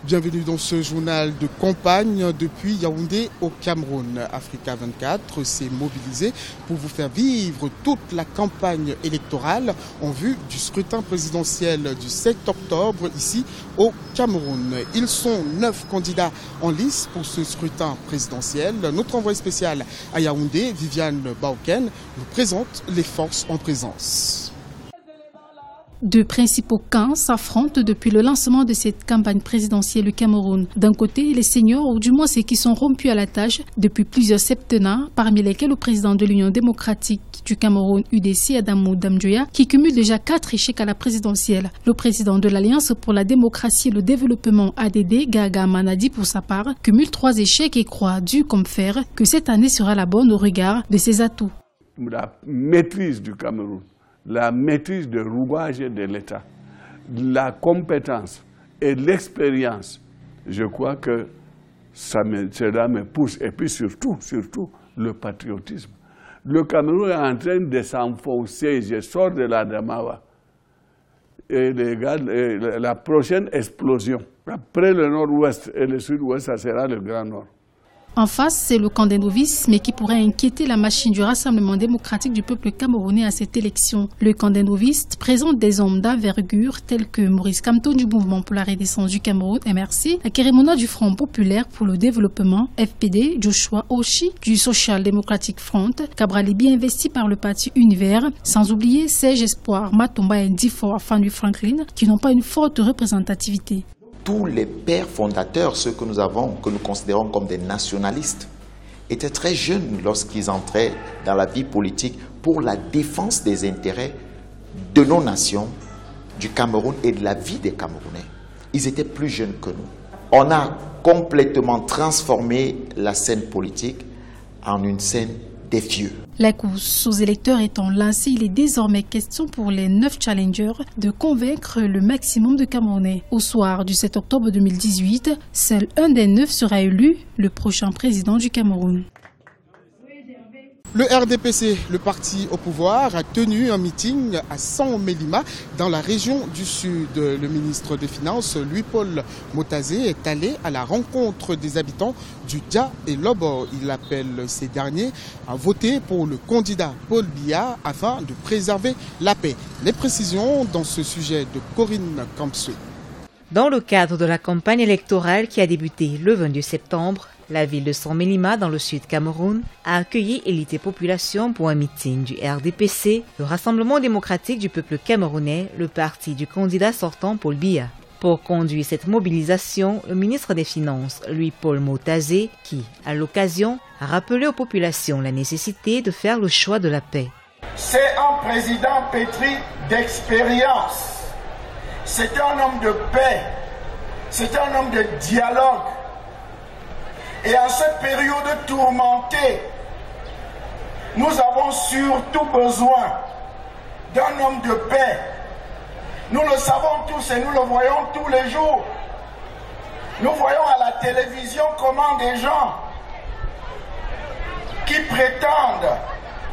Bienvenue dans ce journal de campagne depuis Yaoundé au Cameroun. Africa 24 s'est mobilisé pour vous faire vivre toute la campagne électorale en vue du scrutin présidentiel du 7 octobre ici au Cameroun. Ils sont 9 candidats en lice pour ce scrutin présidentiel. Notre envoyé spécial à Yaoundé, Viviane Baoken, nous présente les forces en présence. Deux principaux camps s'affrontent depuis le lancement de cette campagne présidentielle au Cameroun. D'un côté, les seniors, ou du moins ceux qui sont rompus à la tâche depuis plusieurs septennats, parmi lesquels le président de l'Union démocratique du Cameroun, UDC, Adamou Damdjoya, qui cumule déjà 4 échecs à la présidentielle. Le président de l'Alliance pour la démocratie et le développement, ADD, Gaga Manadi, pour sa part, cumule 3 échecs et croit, dur comme fer, que cette année sera la bonne au regard de ses atouts. La maîtrise du Cameroun, la maîtrise de rouage de l'État, la compétence et l'expérience, je crois que cela me pousse. Et puis surtout, le patriotisme. Le Cameroun est en train de s'enfoncer, je sors de la Damawa. Et la prochaine explosion, après le nord-ouest et le sud-ouest, ça sera le Grand Nord. En face, c'est le camp des novices, mais qui pourrait inquiéter la machine du Rassemblement démocratique du peuple camerounais à cette élection. Le camp des novices présente des hommes d'envergure tels que Maurice Kamto du Mouvement pour la Renaissance du Cameroun, MRC, Akérémona du Front populaire pour le développement, FPD, Joshua Oshi du Social Democratic Front, Cabral bien investi par le parti Univers, sans oublier Serge Espoir, Matomba et Ndifor Afanu Franklin, qui n'ont pas une forte représentativité. Tous les pères fondateurs, ceux que nous considérons comme des nationalistes, étaient très jeunes lorsqu'ils entraient dans la vie politique pour la défense des intérêts de nos nations, du Cameroun et de la vie des Camerounais. Ils étaient plus jeunes que nous. On a complètement transformé la scène politique en une scène des vieux. La course aux électeurs étant lancée, il est désormais question pour les 9 challengers de convaincre le maximum de Camerounais. Au soir du 7 octobre 2018, seul un des 9 sera élu le prochain président du Cameroun. Le RDPC, le parti au pouvoir, a tenu un meeting à San-Mélima dans la région du Sud. Le ministre des Finances, Louis-Paul Motazé, est allé à la rencontre des habitants du Dja et Lobo. Il appelle ces derniers à voter pour le candidat Paul Biya afin de préserver la paix. Les précisions dans ce sujet de Corinne Campsoué. Dans le cadre de la campagne électorale qui a débuté le 22 septembre, la ville de San-Mélima, dans le sud Cameroun, a accueilli élite et population pour un meeting du RDPC, le Rassemblement démocratique du peuple camerounais, le parti du candidat sortant Paul Biya. Pour conduire cette mobilisation, le ministre des Finances, Louis-Paul Motazé, qui, à l'occasion, a rappelé aux populations la nécessité de faire le choix de la paix. C'est un président pétri d'expérience. C'est un homme de paix. C'est un homme de dialogue. Et en cette période tourmentée, nous avons surtout besoin d'un homme de paix. Nous le savons tous et nous le voyons tous les jours. Nous voyons à la télévision comment des gens qui prétendent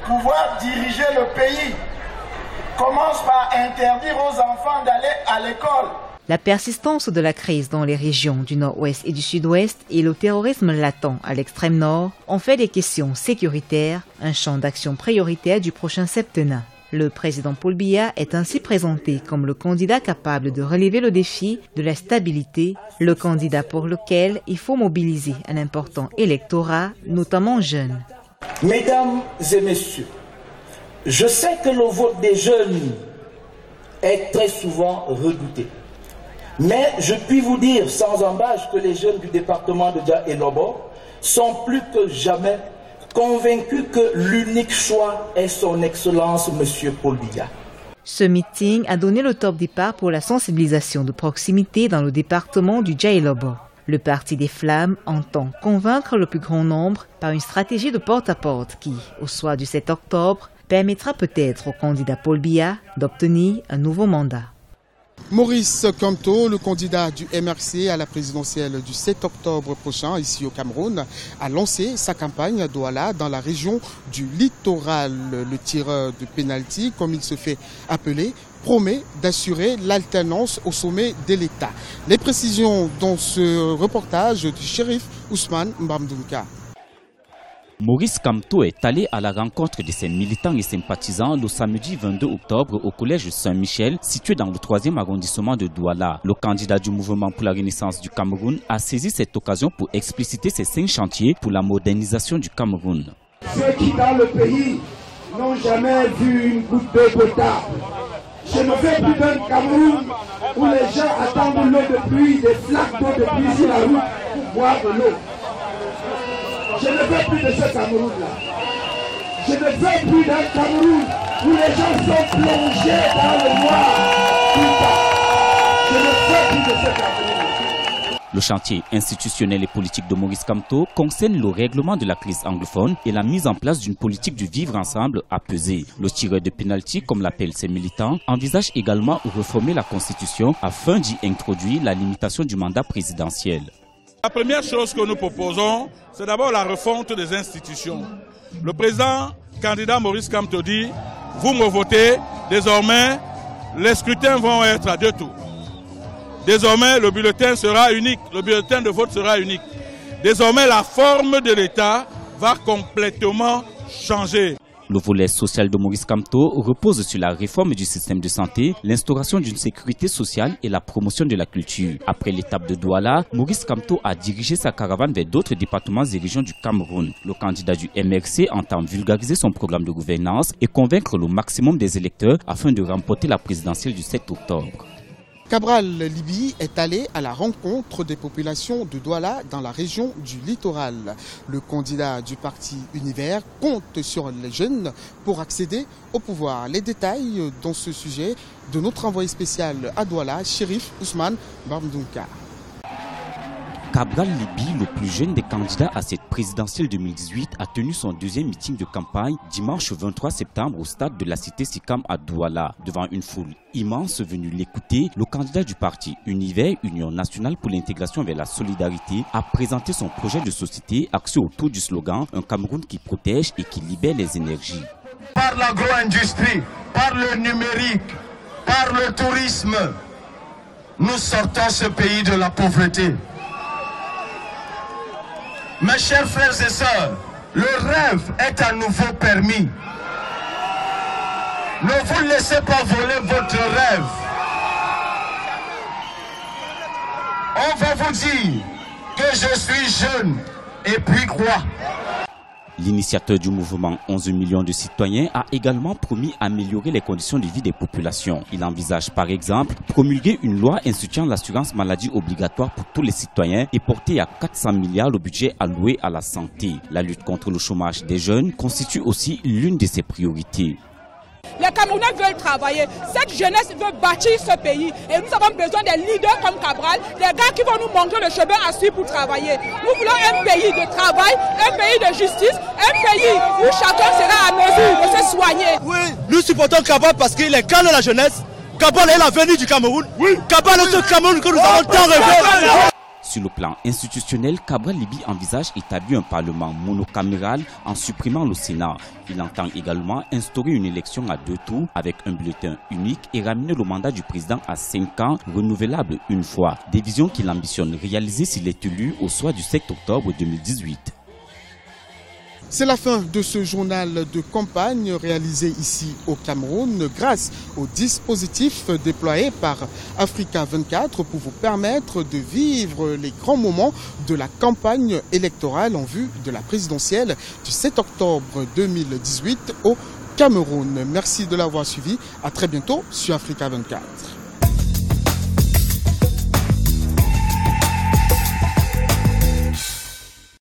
pouvoir diriger le pays commencent par interdire aux enfants d'aller à l'école. La persistance de la crise dans les régions du nord-ouest et du sud-ouest et le terrorisme latent à l'extrême nord ont fait des questions sécuritaires un champ d'action prioritaire du prochain septennat. Le président Paul Biya est ainsi présenté comme le candidat capable de relever le défi de la stabilité, le candidat pour lequel il faut mobiliser un important électorat, notamment jeune. Mesdames et messieurs, je sais que le vote des jeunes est très souvent redouté. Mais je puis vous dire sans embâche que les jeunes du département de Dja et Lobo sont plus que jamais convaincus que l'unique choix est son Excellence M. Paul Biya. Ce meeting a donné le top départ pour la sensibilisation de proximité dans le département du Dja et Lobo. Le Parti des Flammes entend convaincre le plus grand nombre par une stratégie de porte-à-porte qui, au soir du 7 octobre, permettra peut-être au candidat Paul Biya d'obtenir un nouveau mandat. Maurice Kamto, le candidat du MRC à la présidentielle du 7 octobre prochain ici au Cameroun, a lancé sa campagne à Douala dans la région du littoral. Le tireur de pénalty, comme il se fait appeler, promet d'assurer l'alternance au sommet de l'État. Les précisions dans ce reportage du shérif Ousmane Mbamdounka. Maurice Kamto est allé à la rencontre de ses militants et sympathisants le samedi 22 octobre au collège Saint-Michel, situé dans le 3e arrondissement de Douala. Le candidat du mouvement pour la renaissance du Cameroun a saisi cette occasion pour expliciter ses 5 chantiers pour la modernisation du Cameroun. Ceux qui dans le pays n'ont jamais vu une goutte d'eau potable. Je ne veux plus d'un Cameroun où les gens attendent l'eau de pluie, des flaques d'eau de pluie sur la route pour boire de l'eau. Je ne veux plus de ce Cameroun-là. Je ne veux plus d'un Cameroun où les gens sont plongés dans le noir. Je ne veux plus de ce Cameroun-là. Le chantier institutionnel et politique de Maurice Kamto concerne le règlement de la crise anglophone et la mise en place d'une politique du vivre ensemble apaisée. Le tireur de pénalty, comme l'appellent ses militants, envisage également de réformer la Constitution afin d'y introduire la limitation du mandat présidentiel. La première chose que nous proposons, c'est d'abord la refonte des institutions. Le président candidat Maurice Kamto dit, vous me votez, désormais les scrutins vont être à 2 tours. Désormais le bulletin sera unique, le bulletin de vote sera unique. Désormais la forme de l'État va complètement changer. Le volet social de Maurice Kamto repose sur la réforme du système de santé, l'instauration d'une sécurité sociale et la promotion de la culture. Après l'étape de Douala, Maurice Kamto a dirigé sa caravane vers d'autres départements et régions du Cameroun. Le candidat du MRC entend vulgariser son programme de gouvernance et convaincre le maximum des électeurs afin de remporter la présidentielle du 7 octobre. Cabral Libi est allé à la rencontre des populations de Douala dans la région du littoral. Le candidat du parti Univers compte sur les jeunes pour accéder au pouvoir. Les détails dans ce sujet de notre envoyé spécial à Douala, shérif Ousmane Mbamdounka. Cabral Libi, le plus jeune des candidats à cette présidentielle 2018, a tenu son 2e meeting de campagne dimanche 23 septembre au stade de la cité Sikam à Douala. Devant une foule immense venue l'écouter, le candidat du parti Univers, Union nationale pour l'intégration vers la solidarité, a présenté son projet de société axé autour du slogan « Un Cameroun qui protège et qui libère les énergies ». Par l'agro-industrie, par le numérique, par le tourisme, nous sortons ce pays de la pauvreté. Mes chers frères et sœurs, le rêve est à nouveau permis. Ne vous laissez pas voler votre rêve. On va vous dire que je suis jeune et puis quoi? L'initiateur du mouvement 11 millions de citoyens a également promis améliorer les conditions de vie des populations. Il envisage par exemple promulguer une loi instituant l'assurance maladie obligatoire pour tous les citoyens et porter à 400 milliards le budget alloué à la santé. La lutte contre le chômage des jeunes constitue aussi l'une de ses priorités. Les Camerounais veulent travailler. Cette jeunesse veut bâtir ce pays. Et nous avons besoin des leaders comme Cabral, des gars qui vont nous montrer le chemin à suivre pour travailler. Nous voulons un pays de travail, un pays de justice, un pays où chacun sera à mesure de se soigner. Oui, nous supportons Cabral parce qu'il est calme de la jeunesse. Cabral est l'avenir du Cameroun. Oui. Cabral est ce Cameroun que nous avons tant rêvé. Sur le plan institutionnel, Cabral Libi envisage établir un parlement monocaméral en supprimant le Sénat. Il entend également instaurer une élection à 2 tours avec un bulletin unique et ramener le mandat du président à 5 ans, renouvelable une fois. Des visions qu'il ambitionne réaliser s'il est élu au soir du 7 octobre 2018. C'est la fin de ce journal de campagne réalisé ici au Cameroun grâce au dispositif déployé par Africa 24 pour vous permettre de vivre les grands moments de la campagne électorale en vue de la présidentielle du 7 octobre 2018 au Cameroun. Merci de l'avoir suivi. À très bientôt sur Africa 24.